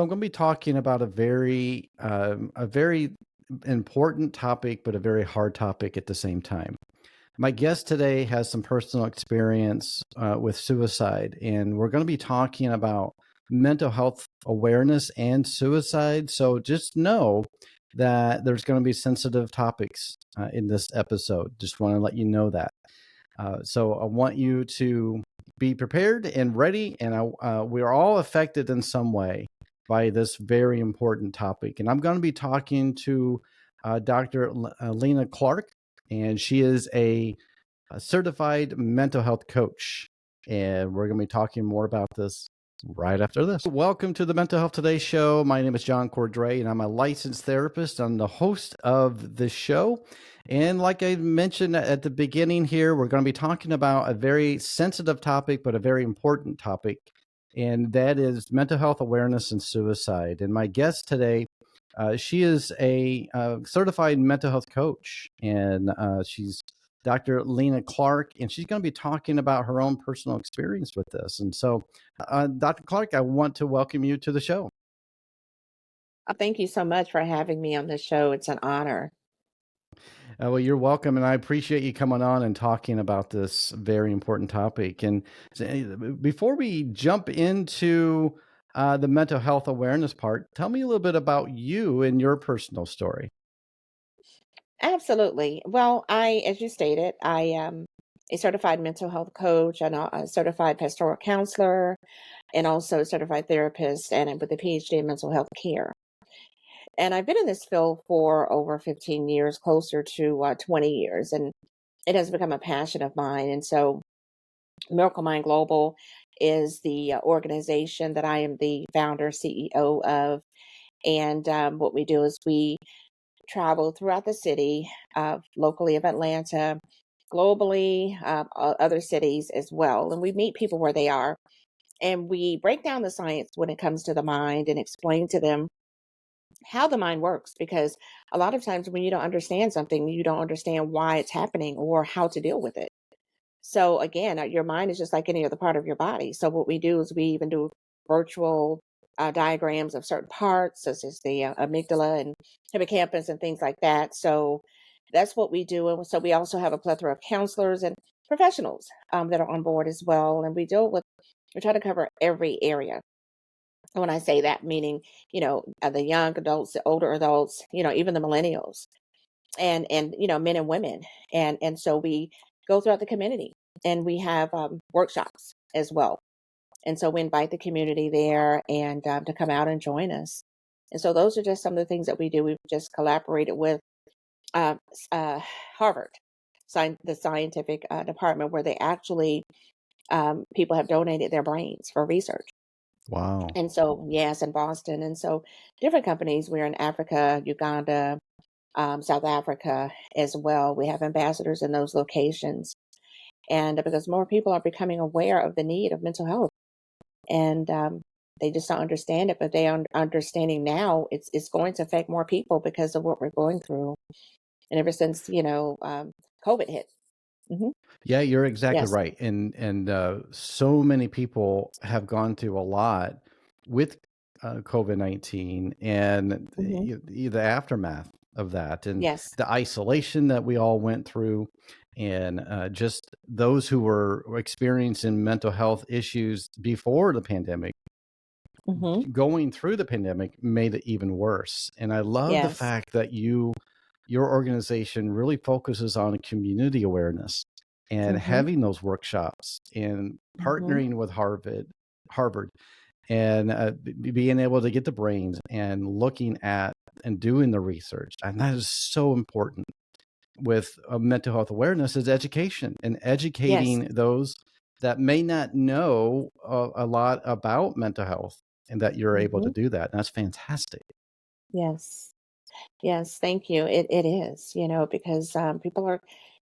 I'm going to be talking about a very important topic, but a very hard topic at the same time. My guest today has some personal experience with suicide, and we're going to be talking about mental health awareness and suicide. So just know that there's going to be sensitive topics in this episode. Just want to let you know that. So I want you to be prepared and ready, and we are all affected in some way by this very important topic. And I'm going to be talking to Dr. Lena Clark, and she is a certified mental health coach. And we're going to be talking more about this right after this. Welcome to the Mental Health Today show. My name is John Cordray, and I'm a licensed therapist. I'm the host of the show. And like I mentioned at the beginning here, we're going to be talking about a very sensitive topic, but a very important topic. And that is mental health awareness and suicide. And my guest today, she is a certified mental health coach, and she's Dr. Lena Clark, and she's going to be talking about her own personal experience with this. And so, Dr. Clark, I want to welcome you to the show. Thank you so much for having me on the show. It's an honor. Well, you're welcome, and I appreciate you coming on and talking about this very important topic. And before we jump into the mental health awareness part, tell me a little bit about you and your personal story. Absolutely. Well, as you stated, I am a certified mental health coach and a certified pastoral counselor, and also a certified therapist, and with a PhD in mental health care. And I've been in this field for over 15 years, closer to 20 years, and it has become a passion of mine. And so, Miracle Mind Global is the organization that I am the founder, CEO of. And what we do is we travel throughout the city, locally of Atlanta, globally, other cities as well. And we meet people where they are. And we break down the science when it comes to the mind and explain to them how the mind works. Because a lot of times when you don't understand something, you don't understand why it's happening or how to deal with it. So again, your mind is just like any other part of your body. So what we do is we even do virtual diagrams of certain parts, such as the amygdala and hippocampus and things like that. So that's what we do. And so we also have a plethora of counselors and professionals that are on board as well. And we try to cover every area. And when I say that, meaning, the young adults, the older adults, even the millennials and men and women. And so we go throughout the community and we have workshops as well. And so we invite the community there and to come out and join us. And so those are just some of the things that we do. We've just collaborated with Harvard, the scientific department, where they actually people have donated their brains for research. Wow. And so, yes, in Boston. And so different companies, we're in Africa, Uganda, South Africa as well. We have ambassadors in those locations. And because more people are becoming aware of the need of mental health, and they just don't understand it, but they are understanding now it's going to affect more people because of what we're going through. And ever since, COVID hit. Hmm. Yeah, you're exactly Yes. right. And so many people have gone through a lot with COVID-19 and Hmm. the aftermath of that, and Yes. the isolation that we all went through, and just those who were experiencing mental health issues before the pandemic, Hmm. going through the pandemic made it even worse. And I love the Yes. fact that your organization really focuses on community awareness and Hmm. having those workshops and Hmm. partnering with Harvard, and being able to get the brains and looking at and doing the research. And that is so important with mental health awareness, is education and Yes. educating those that may not know a lot about mental health, and that you're able to Hmm. do that. And that's fantastic. Yes. Yes, thank you. It is, because people are,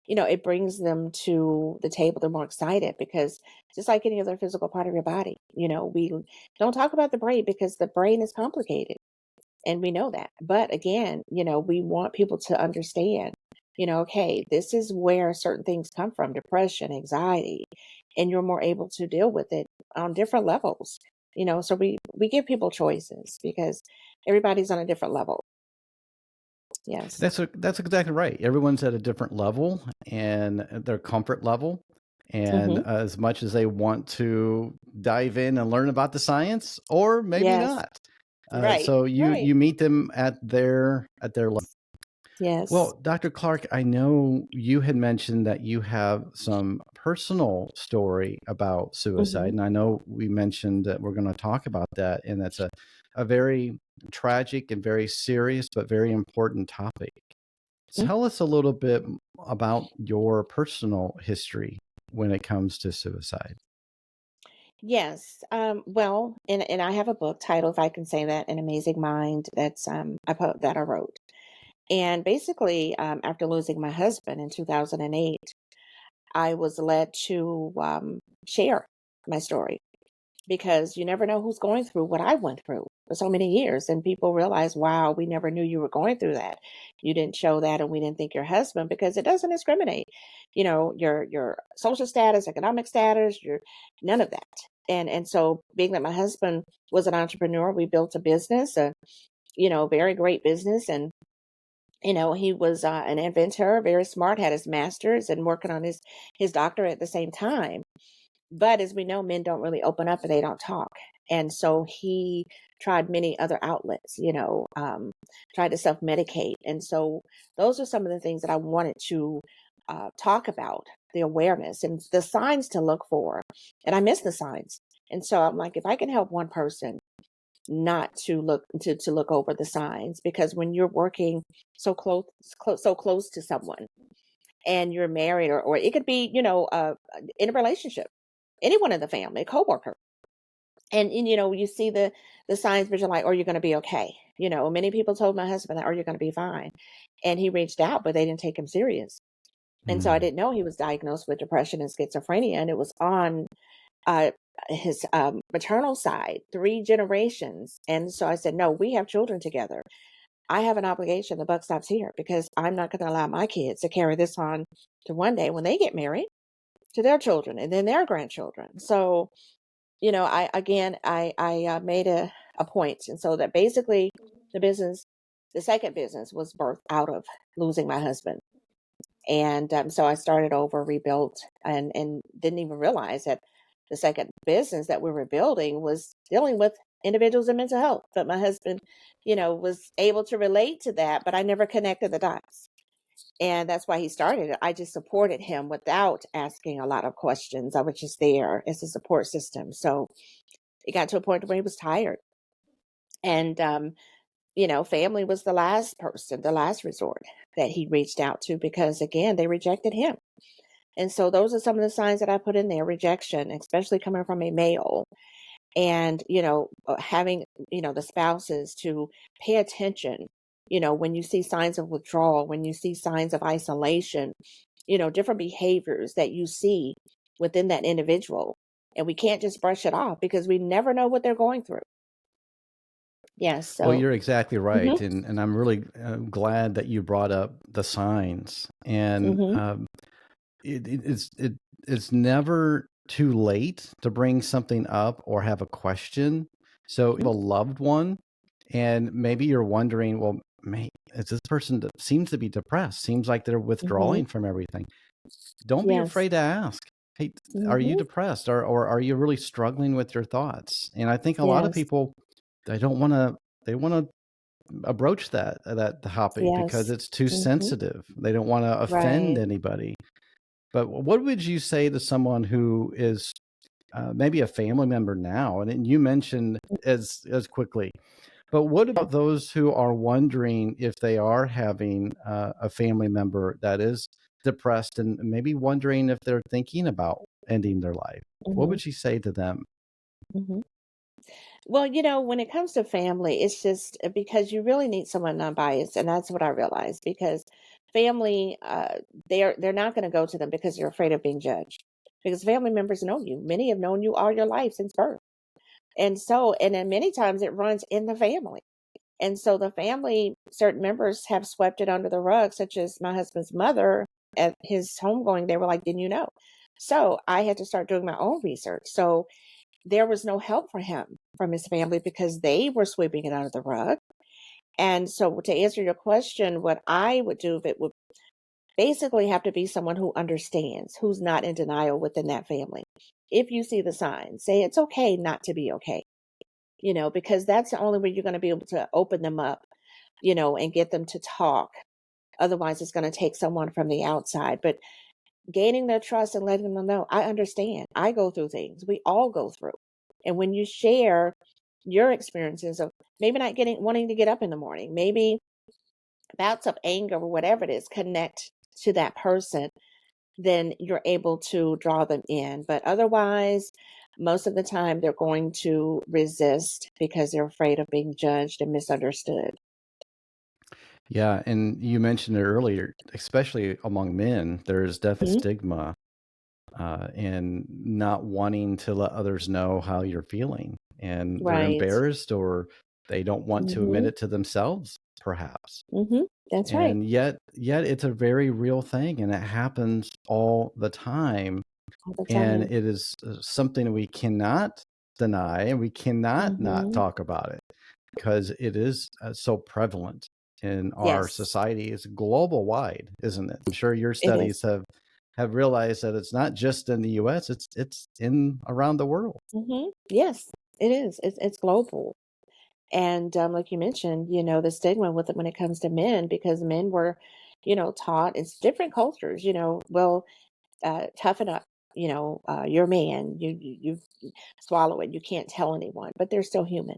it brings them to the table. They're more excited because just like any other physical part of your body, we don't talk about the brain because the brain is complicated and we know that. But again, we want people to understand, okay, this is where certain things come from, depression, anxiety, and you're more able to deal with it on different levels So we give people choices because everybody's on a different level. Yes. That's exactly right. Everyone's at a different level and their comfort level. And Hmm. as much as they want to dive in and learn about the science, or maybe Yes. not. Right. So you Right. you meet them at their level. Yes. Well, Dr. Clark, I know you had mentioned that you have some personal story about Hmm. suicide, and I know we mentioned that we're going to talk about that, and that's a very tragic and very serious but very important topic. Tell us a little bit about your personal history when it comes to suicide. Yes. Well, and I have a book titled, if I can say that, An Amazing Mind. That's that I wrote. And basically, after losing my husband in 2008, I was led to share my story because you never know who's going through what I went through for so many years. And people realize, wow, we never knew you were going through that. You didn't show that, and we didn't think your husband, because it doesn't discriminate. Your social status, economic status, your none of that. And so, being that my husband was an entrepreneur, we built a business, a very great business, and he was an inventor, very smart, had his master's, and working on his doctorate at the same time. But as we know, men don't really open up and they don't talk. And so he tried many other outlets, tried to self medicate. And so those are some of the things that I wanted to talk about, the awareness and the signs to look for. And I miss the signs. And so I'm like, if I can help one person not to look over the signs, because when you're working so close to someone and you're married, or it could be, in a relationship, anyone in the family, a coworker. And you see the signs, but you're like, "Oh, you're going to be okay." Many people told my husband that, "Oh, you're going to be fine," and he reached out, but they didn't take him serious. And so I Mm. didn't know he was diagnosed with depression and schizophrenia, and it was on uh, his maternal side, 3 generations. And so I said, "No, we have children together. I have an obligation. The buck stops here, because I'm not going to allow my kids to carry this on to one day when they get married to their children and then their grandchildren." So I made a point, and so that basically the business, the second business, was birthed out of losing my husband, and so I started over, rebuilt, and didn't even realize that the second business that we were building was dealing with individuals in mental health. But my husband, was able to relate to that, but I never connected the dots. And that's why he started it. I just supported him without asking a lot of questions. I was just there as a support system. So it got to a point where he was tired. And, family was the last person, the last resort that he reached out to, because, again, they rejected him. And so those are some of the signs that I put in there: rejection, especially coming from a male. And, having, the spouses to pay attention, when you see signs of withdrawal, when you see signs of isolation, different behaviors that you see within that individual. And we can't just brush it off because we never know what they're going through. Yes. Well, So, you're exactly right, hmm and I'm really glad that you brought up the signs. And hmm it's never too late to bring something up or have a question. So, if you have a loved one, and maybe you're wondering, well, is this person that seems to be depressed? Seems like they're hmm withdrawing from everything. Don't be yes. afraid to ask. Hey, are you hmm depressed, or are you really struggling with your thoughts? And I think a lot of yes. people, they don't want to. They want to broach that topic because Yes. it's too hmm sensitive. They don't want to offend right. anybody. But what would you say to someone who is maybe a family member now? And you mentioned as quickly, but what about those who are wondering if they are having a family member that is depressed and maybe wondering if they're thinking about ending their life? What hmm would you say to them? hmm Well, when it comes to family, it's just because you really need someone non-biased, and that's what I realized. Because family, they're not going to go to them because they're afraid of being judged. Because family members know you. Many have known you all your life since birth, and then many times it runs in the family. And so the family, certain members have swept it under the rug, such as my husband's mother at his homegoing. They were like, "Didn't you know?" So I had to start doing my own research. So there was no help for him. from his family because they were sweeping it under the rug. And so, to answer your question, what I would do, if it would basically have to be someone who understands, who's not in denial within that family. If you see the signs, say it's okay not to be okay, because that's the only way you're going to be able to open them up, and get them to talk. Otherwise, it's going to take someone from the outside. But gaining their trust and letting them know, I understand. I go through things. We all go through. And when you share your experiences of maybe not wanting to get up in the morning, maybe bouts of anger or whatever it is, connect to that person, then you're able to draw them in. But otherwise, most of the time they're going to resist because they're afraid of being judged and misunderstood. Yeah, and you mentioned it earlier, especially among men, there is definitely Mhm. stigma and not wanting to let others know how you're feeling. And they're Right. embarrassed or they don't want to admit Mhm. it to themselves, perhaps. Mhm. That's right. And yet it's a very real thing and it happens all the time. All the And time. it is something we cannot deny and we cannot not Mhm. talk about it because it is so prevalent in our Yes, society. It's global wide, isn't it? I'm sure your it is. studies have realized that it's not just in the US, it's in around the world. Yes, it is. It's global. And like you mentioned, the stigma with it when it comes to men, because men were, taught it's different cultures, well, toughen up, you're a man, you swallow it, you can't tell anyone, but they're still human.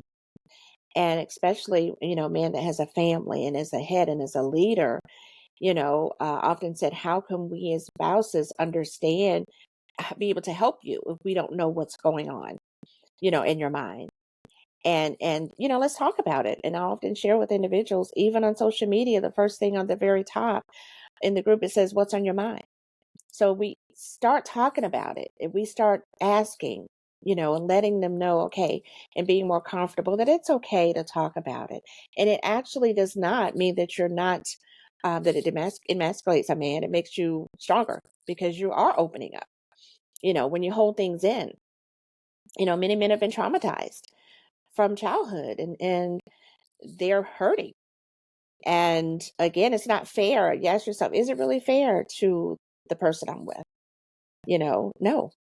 And especially, a man that has a family and is a head and is a leader, often said, how can we as spouses understand, be able to help you if we don't know what's going on, in your mind? And let's talk about it. And I often share with individuals, even on social media, the first thing on the very top in the group, it says, what's on your mind? So we start talking about it. If we start asking, and letting them know, okay, and being more comfortable that it's okay to talk about it. And it actually does not mean that you're not, that it emasculates a man. It makes you stronger because you are opening up. When you hold things in, many men have been traumatized from childhood, and they're hurting. And again, it's not fair. You ask yourself, is it really fair to the person I'm with? No.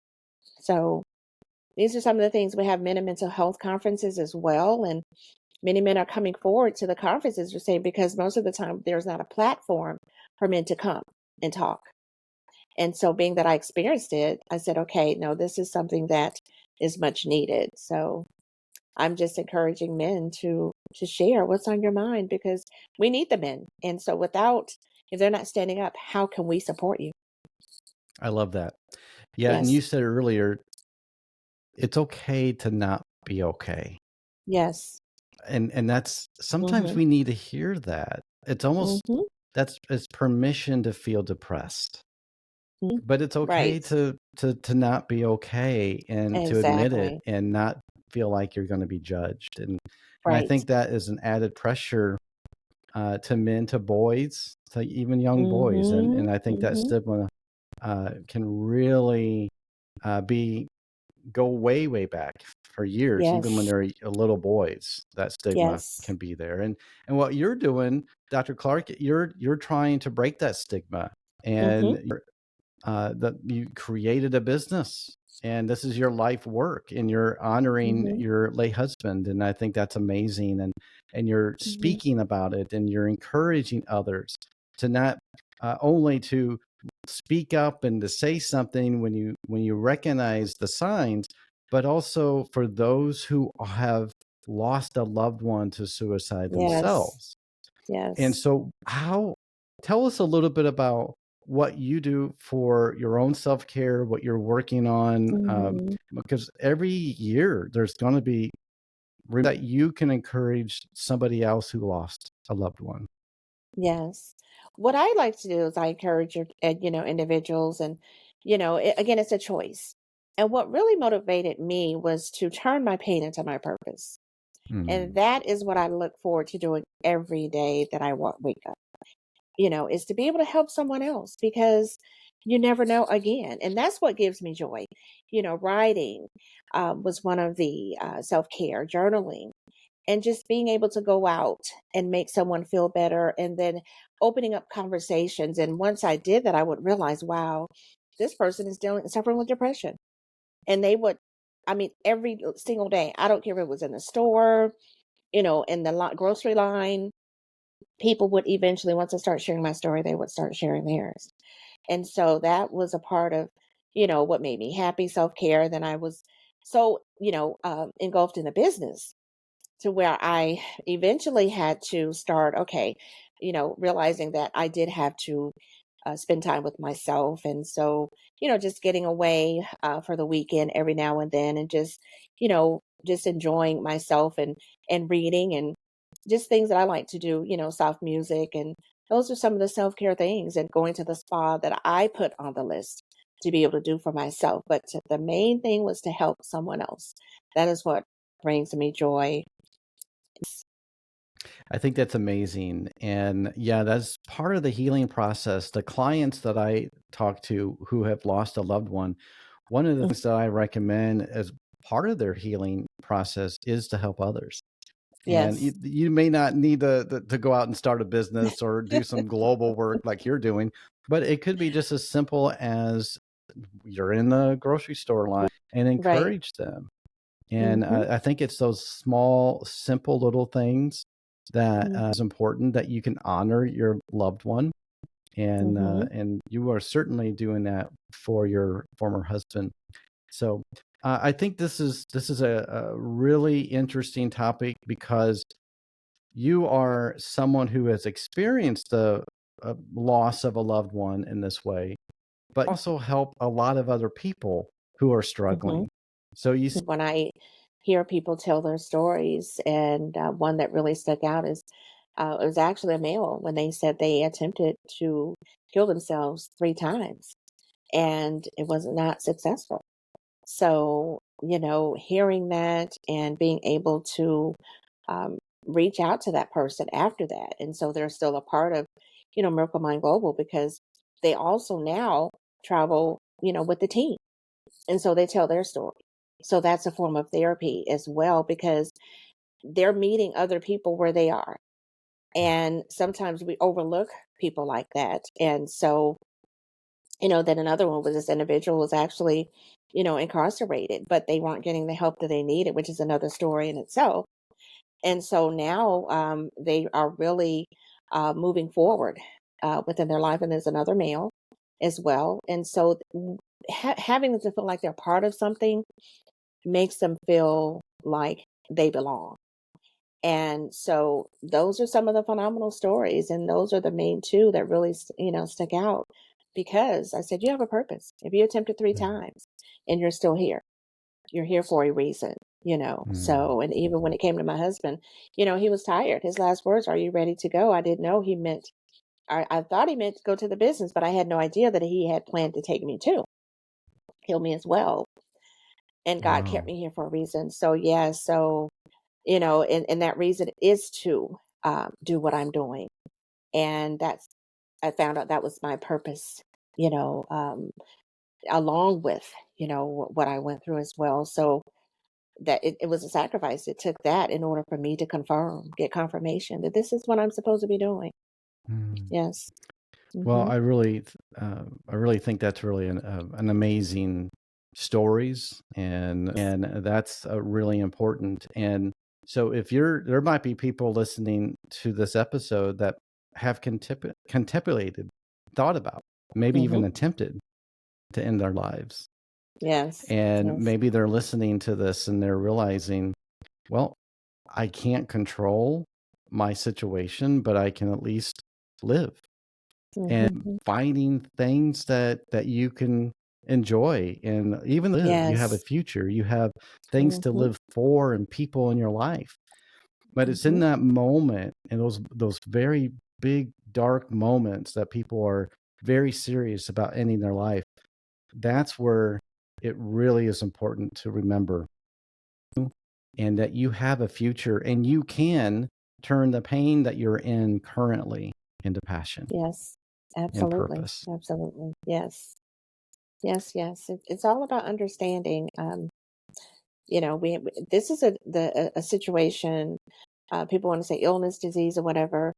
So these are some of the things. We have men in mental health conferences as well. And many men are coming forward to the conferences to say, because most of the time there's not a platform for men to come and talk. And so being that I experienced it, I said, okay, no, this is something that is much needed. So I'm just encouraging men to share what's on your mind because we need the men. And so if they're not standing up, how can we support you? I love that. Yeah, and you Yes. said earlier, it's okay to not be okay. Yes. And that's sometimes Mhm. we need to hear that. It's almost Mhm. that's it's permission to feel depressed. Mhm. But it's okay Right. to not be okay and to admit it Exactly. and not feel like you're gonna be judged, and I Right. think that is an added pressure, to men, to boys, to even young boys, and Mhm. I think that Mhm. stigma, can really, be go way, way back for years, even when Yes. they're little boys, that stigma Yes. can be there, and what you're doing, Dr. Clark, you're trying to break that stigma, Mhm. and that you created a business and this is your life work and you're honoring Mhm. your late husband, and I think that's amazing, and you're Mhm. speaking about it and you're encouraging others to not only to speak up and to say something when you recognize the signs, but also for those who have lost a loved one to suicide Yes. themselves. And Yes. so, how tell us a little bit about what you do for your own self care, what you're working on, Mhm. because every year there's going to be that you can encourage somebody else who lost a loved one. Yes. What I like to do is I encourage individuals, and again, it's a choice. And what really motivated me was to turn my pain into my purpose. And Mm, that is what I look forward to doing every day that I wake up, is to be able to help someone else because You never know again. And that's what gives me joy. Writing was one of the self care, journaling, and just being able to go out and make someone feel better and then opening up conversations. And once I did that, I would realize, wow, this person is suffering with depression. And they would, I mean, every single day, I don't care if it was in the store, in the grocery line, people would eventually, once I start sharing my story, they would start sharing theirs. And so that was a part of, what made me happy, self care. Then I was so, engulfed in the business to where I eventually had to start, okay, realizing that I did have to spend time with myself. And so, just getting away for the weekend every now and then and just enjoying myself and reading and just things that I like to do, soft music. And those are some of the self care things and going to the spa that I put on the list to be able to do for myself. But the main thing was to help someone else. That is what brings me joy. I think that's amazing. And yeah, that's part of the healing process. The clients that I talk to who have lost a loved one of the things that I recommend as part of their healing process is to help others. And Yes. you may not need to go out and start a business or do some global work like you're doing, but it could be just as simple as you're in the grocery store line and Right. encourage them. And Mm-hmm. I think it's those small, simple little things that is important that you can honor your loved one, Mm-hmm. and you are certainly doing that for your former husband. So I think this is a really interesting topic because you are someone who has experienced the loss of a loved one in this way, but also help a lot of other people who are Mm-hmm. struggling. So you When I hear people tell their stories, and one that really stuck out is it was actually a male when they said they attempted to kill themselves 3 times and it was not successful. So, hearing that and being able to um, reach out to that person after that. And so they're still a part of, Miracle Mind Global because they also now travel, with the team. And so they tell their story. So that's a form of therapy as well because they're meeting other people where they are. And sometimes we overlook people like that. And so, then another one was this individual was actually, incarcerated, but they weren't getting the help that they needed, which is another story in itself. And so now they are really moving forward within their life. And there's another male as well. And so having them to feel like they're part of something makes them feel like they belong. And so those are some of the phenomenal stories. And those are the main two that really, stick out because I said, you have a purpose. If you attempted 3 times and you're still here, you're here for a reason. Mm. So, and even when it came to my husband, he was tired. His last words, "Are you ready to go?" I didn't know he meant, I thought he meant to go to the business, but I had no idea that he had planned to take me to heal me as well. And God kept Wow. me here for a reason. So, yeah. So, and that reason is to do what I'm doing. And I found out that was my purpose, you know, um, along with, what I went through as well. So that it was a sacrifice. It took that in order for me to get confirmation that this is what I'm supposed to be doing. Mm. Yes. Well, Hmm. I really think that's really an amazing stories, and that's really important. And so, if there might be people listening to this episode that have contemplated, thought about, maybe even Hmm. attempted to end their lives, Yes. and Yes. maybe they're listening to this and they're realizing, well, I can't control my situation, but I can at least live, and Hmm. finding things that you can enjoy and even live. You have a Yes. future, you have things to Hmm. live for and people in your life. But it's in Hmm. that moment, and those very big dark moments that people are very serious about ending their life. That's where it really is important to remember, and that you have a future and you can turn the pain that you're in currently into passion. Yes. and Absolutely. purpose. Absolutely. Yes. Yes. Yes. It's all about understanding. This is a situation. People want to say illness, disease, or whatever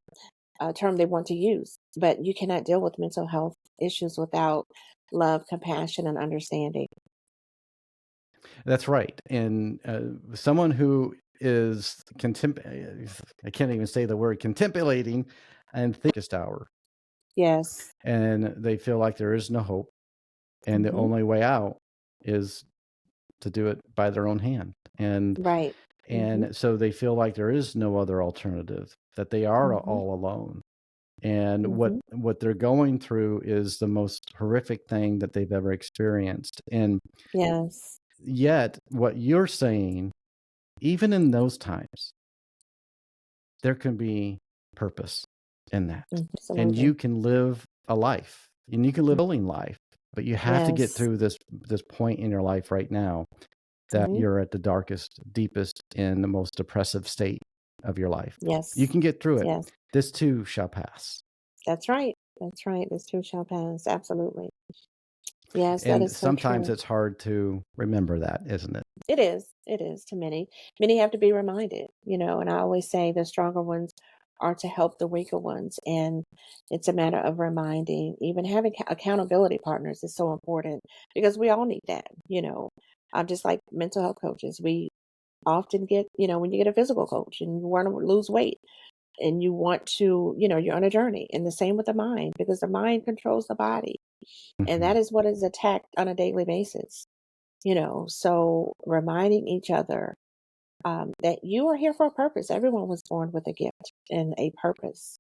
term they want to use, but you cannot deal with mental health issues without love, compassion, and understanding. That's right. And someone who is I can't even say the word contemplating and thinkest hour, Yes. and they feel like there is no hope, and the Hmm. only way out is to do it by their own hand. Right. Hmm. And so they feel like there is no other alternative, that they are Hmm. all alone. And Hmm. what they're going through is the most horrific thing that they've ever experienced. And Yes. yet, what you're saying, even in those times, there can be purpose in that. And Absolutely. you can live a life, and you can live a fulfilling life, but you have to get Yes. through this point in your life right now that Hmm. you're at the darkest, deepest, and the most depressive state of your life. You Yes. can get through it. Yes. This too shall pass. That's right. That's right. This too shall pass. Absolutely. Yes, that And is so sometimes true. it's hard to remember that, isn't it? It is. It is to many. Many have to be reminded, and I always say the stronger ones are to help the weaker ones. And it's a matter of reminding, even having accountability partners is so important because we all need that, just like mental health coaches. We often get, when you get a physical coach and you want to lose weight and you want to, you're on a journey. And the same with the mind because the mind controls the body. And Mhm. that is what is attacked on a daily basis. So reminding each other that you are here for a purpose. Everyone was born with a gift and a purpose.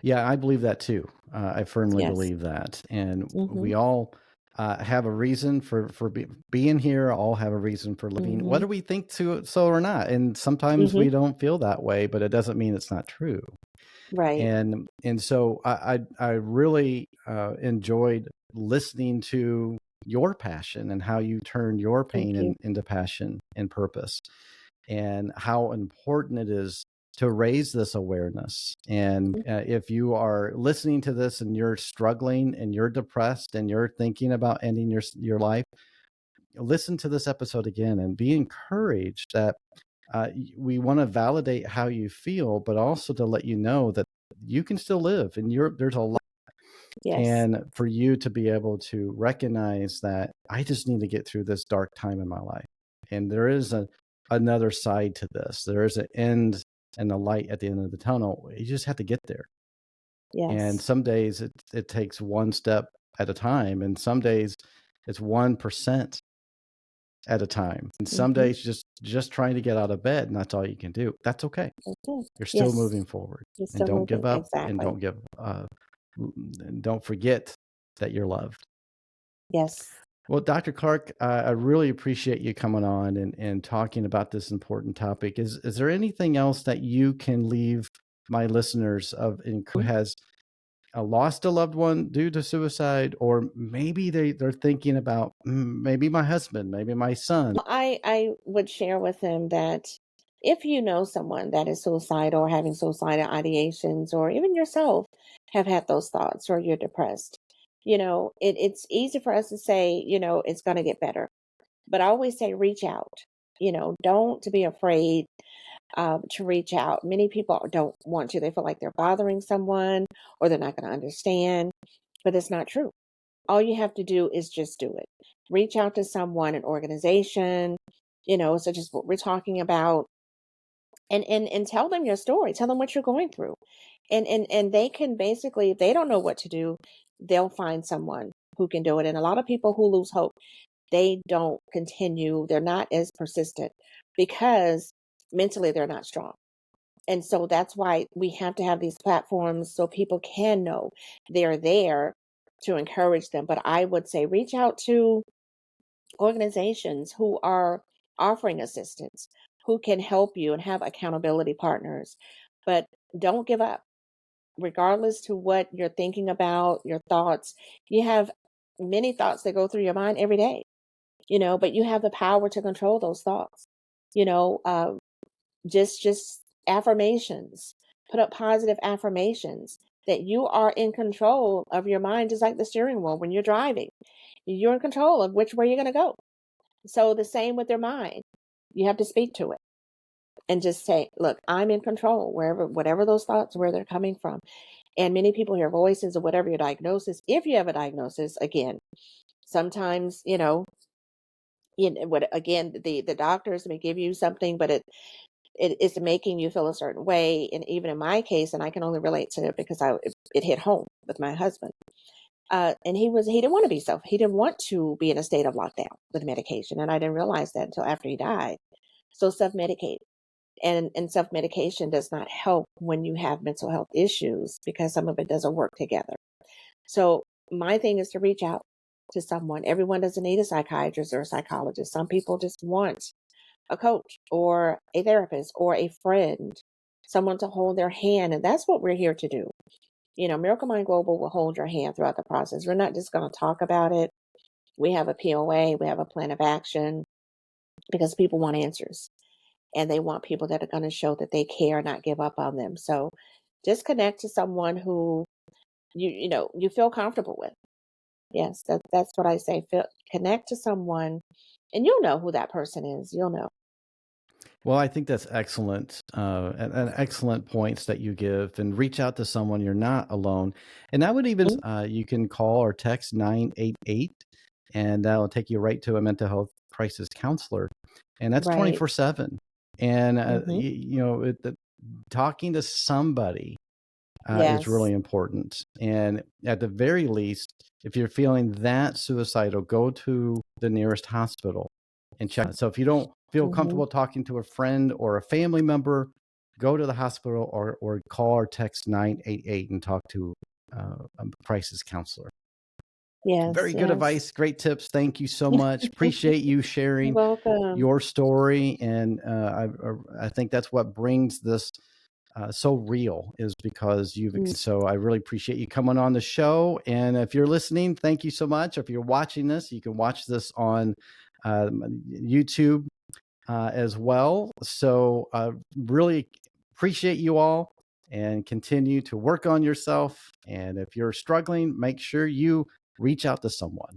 Yeah, I believe that too. I firmly Yes. believe that, and Mhm. we all have a reason for being here. All have a reason for living, Mhm. whether we think so or not. And sometimes Mhm. we don't feel that way, but it doesn't mean it's not true. Right. And so I really enjoyed listening to your passion and how you turned your Thank pain you. into passion and purpose, and how important it is to raise this awareness. And Mhm. if you are listening to this and you're struggling and you're depressed and you're thinking about ending your life, listen to this episode again and be encouraged that we want to validate how you feel, but also to let you know that you can still live and there's a lot. Yes. And for you to be able to recognize that I just need to get through this dark time in my life. And there is another side to this. There is an end and a light at the end of the tunnel. You just have to get there. And Yes. some days it takes one step at a time. And some days it's 1% at a time. And some Mhm. days just trying to get out of bed, and that's all you can do. That's okay. That's it. You're still Yes. moving forward, You're and still don't moving. give up, and Exactly. don't forget that you're loved. Yes. Well, Dr. Clark, I really appreciate you coming on and talking about this important topic. Is there anything else that you can leave my listeners who Mm. has lost a loved one due to suicide, or maybe they're thinking about maybe my husband, maybe my son? I would share with them that if you know someone that is suicidal or having suicidal ideations, or even yourself have had those thoughts, or you're depressed, it's easy for us to say, it's going to get better. But I always say, reach out. Don't to be afraid to reach out. Many people don't want to. They feel like they're bothering someone or they're not going to understand, but it's not true. All you have to do is just do it. Reach out to someone, an organization, such as what we're talking about, and tell them your story. Tell them what you're going through. And they can basically, if they don't know what to do, they'll find someone who can do it. And a lot of people who lose hope, they don't continue. They're not as persistent because mentally they're not strong. And so that's why we have to have these platforms so people can know they're there to encourage them. But I would say reach out to organizations who are offering assistance, who can help you and have accountability partners. But don't give up, regardless to what you're thinking about, your thoughts. You have many thoughts that go through your mind every day, but you have the power to control those thoughts. You know, uh, just affirmations. Put up positive affirmations. that you are in control of your mind, just like the steering wheel when you're driving. You're in control of which way you're going to go. So the same with their mind. You have to speak to it and just say, look, I'm in control whatever those thoughts, where they're coming from. And many people hear voices or whatever your diagnosis. If you have a diagnosis, again, sometimes, what again, the doctors may give you something, but it is making you feel a certain way. And even in my case, and I can only relate to it because it hit home with my husband. And he didn't want to he didn't want to be in a state of lockdown with medication. And I didn't realize that until after he died. So self-medicate. And self-medication does not help when you have mental health issues because some of it doesn't work together. So my thing is to reach out to someone. Everyone doesn't need a psychiatrist or a psychologist. Some people just want a coach or a therapist or a friend, someone to hold their hand. And that's what we're here to do. Miracle Mind Global will hold your hand throughout the process. We're not just going to talk about it. We have a POA, we have a plan of action because people want answers and they want people that are going to show that they care, not give up on them. So just connect to someone who you feel comfortable with. Yes, that's what I say. Connect to someone and you'll know who that person is. You'll know. Well, I think that's excellent, and excellent points that you give. And reach out to someone; you're not alone. And I would even you can call or text 988, and that'll take you right to a mental health crisis counselor, and that's Right. 24/7. And Mm-hmm. talking to somebody is really Yes. important. And at the very least, if you're feeling that suicidal, go to the nearest hospital and check. So if you don't feel Mm-hmm. comfortable talking to a friend or a family member, go to the hospital or call or text 988 and talk to a crisis counselor. Yes, Very good yes. advice. Great tips. Thank you so much. Appreciate you You're sharing welcome. your story. And I think that's what brings this so real, is because Mm. so I really appreciate you coming on the show. And if you're listening, thank you so much. If you're watching this, you can watch this on YouTube as well. So really appreciate you all, and continue to work on yourself. And if you're struggling, make sure you reach out to someone.